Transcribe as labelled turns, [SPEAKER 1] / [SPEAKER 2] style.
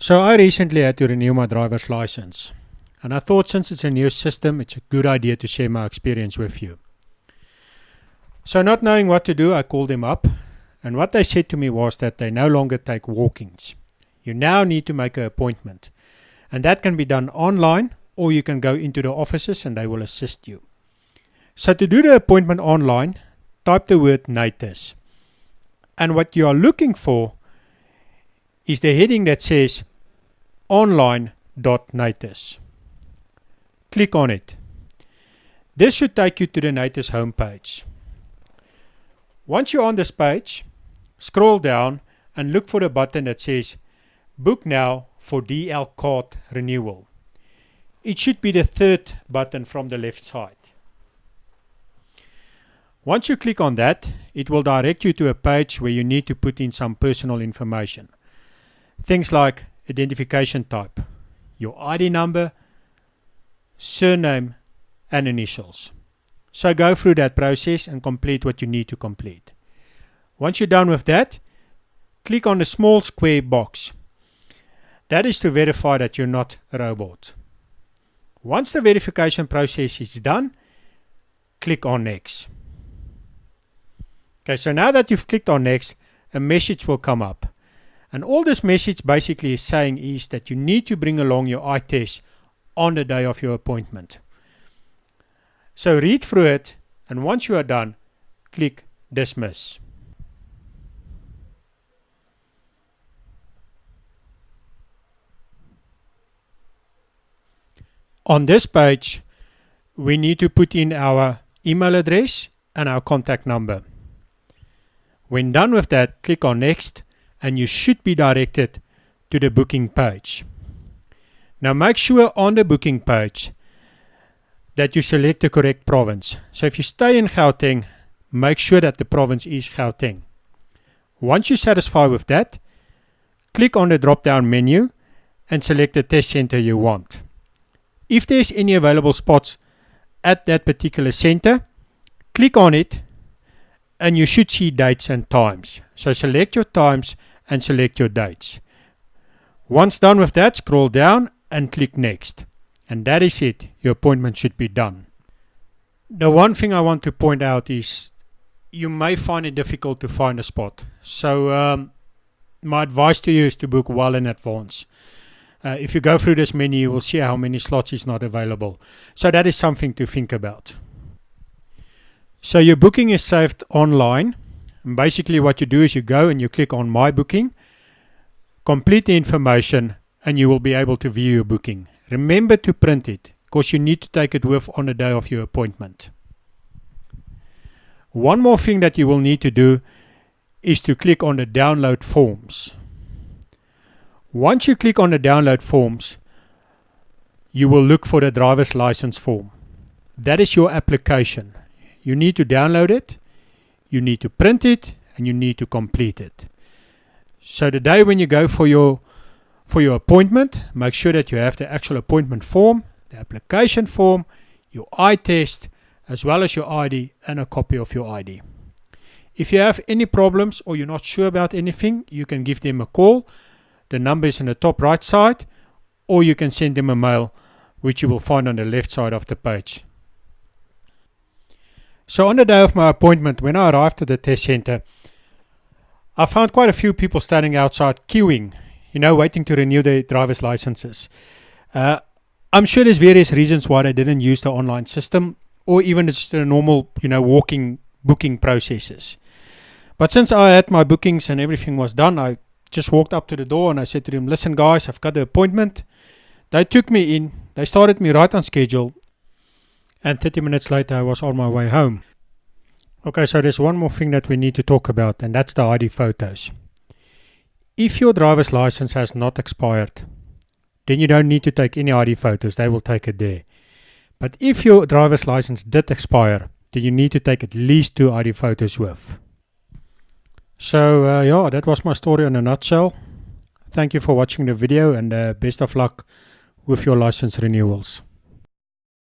[SPEAKER 1] So I recently had to renew my driver's license, and I thought since it's a new system, it's a good idea to share my experience with you. So not knowing what to do, I called them up, and what they said to me was that they no longer take walk-ins. You now need to make an appointment, and that can be done online, or you can go into the offices and they will assist you. So to do the appointment online, type the word NATIS, and what you are looking for is the heading that says online.natis. Click on it. This should take you to the NATIS homepage. Once you're on this page, scroll down and look for the button that says Book Now for DL Card Renewal. It should be the third button from the left side. Once you click on that, it will direct you to a page where you need to put in some personal information. Things like identification type, your ID number, surname, and initials. So go through that process and complete what you need to complete. Once you're done with that, click on the small square box. That is to verify that you're not a robot. Once the verification process is done, click on Next. Okay, so now that you've clicked on Next, a message will come up. And all this message basically is saying is that you need to bring along your eye test on the day of your appointment. So read through it, and once you are done, click Dismiss. On this page, we need to put in our email address and our contact number. When done with that, click on Next, and you should be directed to the booking page. Now make sure on the booking page that you select the correct province. So if you stay in Gauteng, make sure that the province is Gauteng. Once you're satisfied with that, click on the drop-down menu and select the test center you want. If there's any available spots at that particular center, click on it and you should see dates and times. So select your times and select your dates. Once done with that, scroll down and click Next. And that is it. Your appointment should be done. The one thing I want to point out is you may find it difficult to find a spot. So my advice to you is to book well in advance. If you go through this menu, you will see how many slots is not available. So that is something to think about. So your booking is saved online. And basically what you do is you go and you click on My Booking, complete the information, and you will be able to view your booking. Remember to print it, because you need to take it with on the day of your appointment. One more thing that you will need to do is to click on the download forms. Once you click on the download forms, you will look for the driver's license form. That is your application. You need to download it, you need to print it, and you need to complete it. So the day when you go for your appointment, make sure that you have the actual appointment form, the application form, your eye test, as well as your ID and a copy of your ID. If you have any problems or you're not sure about anything, you can give them a call. The number is on the top right side, or you can send them a mail, which you will find on the left side of the page. So on the day of my appointment, when I arrived at the test center, I found quite a few people standing outside queuing, waiting to renew their driver's licenses. I'm sure there's various reasons why they didn't use the online system, or even just the normal, walking booking processes. But since I had my bookings and everything was done, I just walked up to the door and I said to them, listen guys, I've got the appointment. They took me in, they started me right on schedule, and 30 minutes later I was on my way home. Okay, so there's one more thing that we need to talk about, and that's the ID photos. If your driver's license has not expired, then you don't need to take any ID photos, they will take it there. But if your driver's license did expire, then you need to take at least 2 ID photos with. So yeah, that was my story in a nutshell. Thank you for watching the video, and best of luck with your license renewals.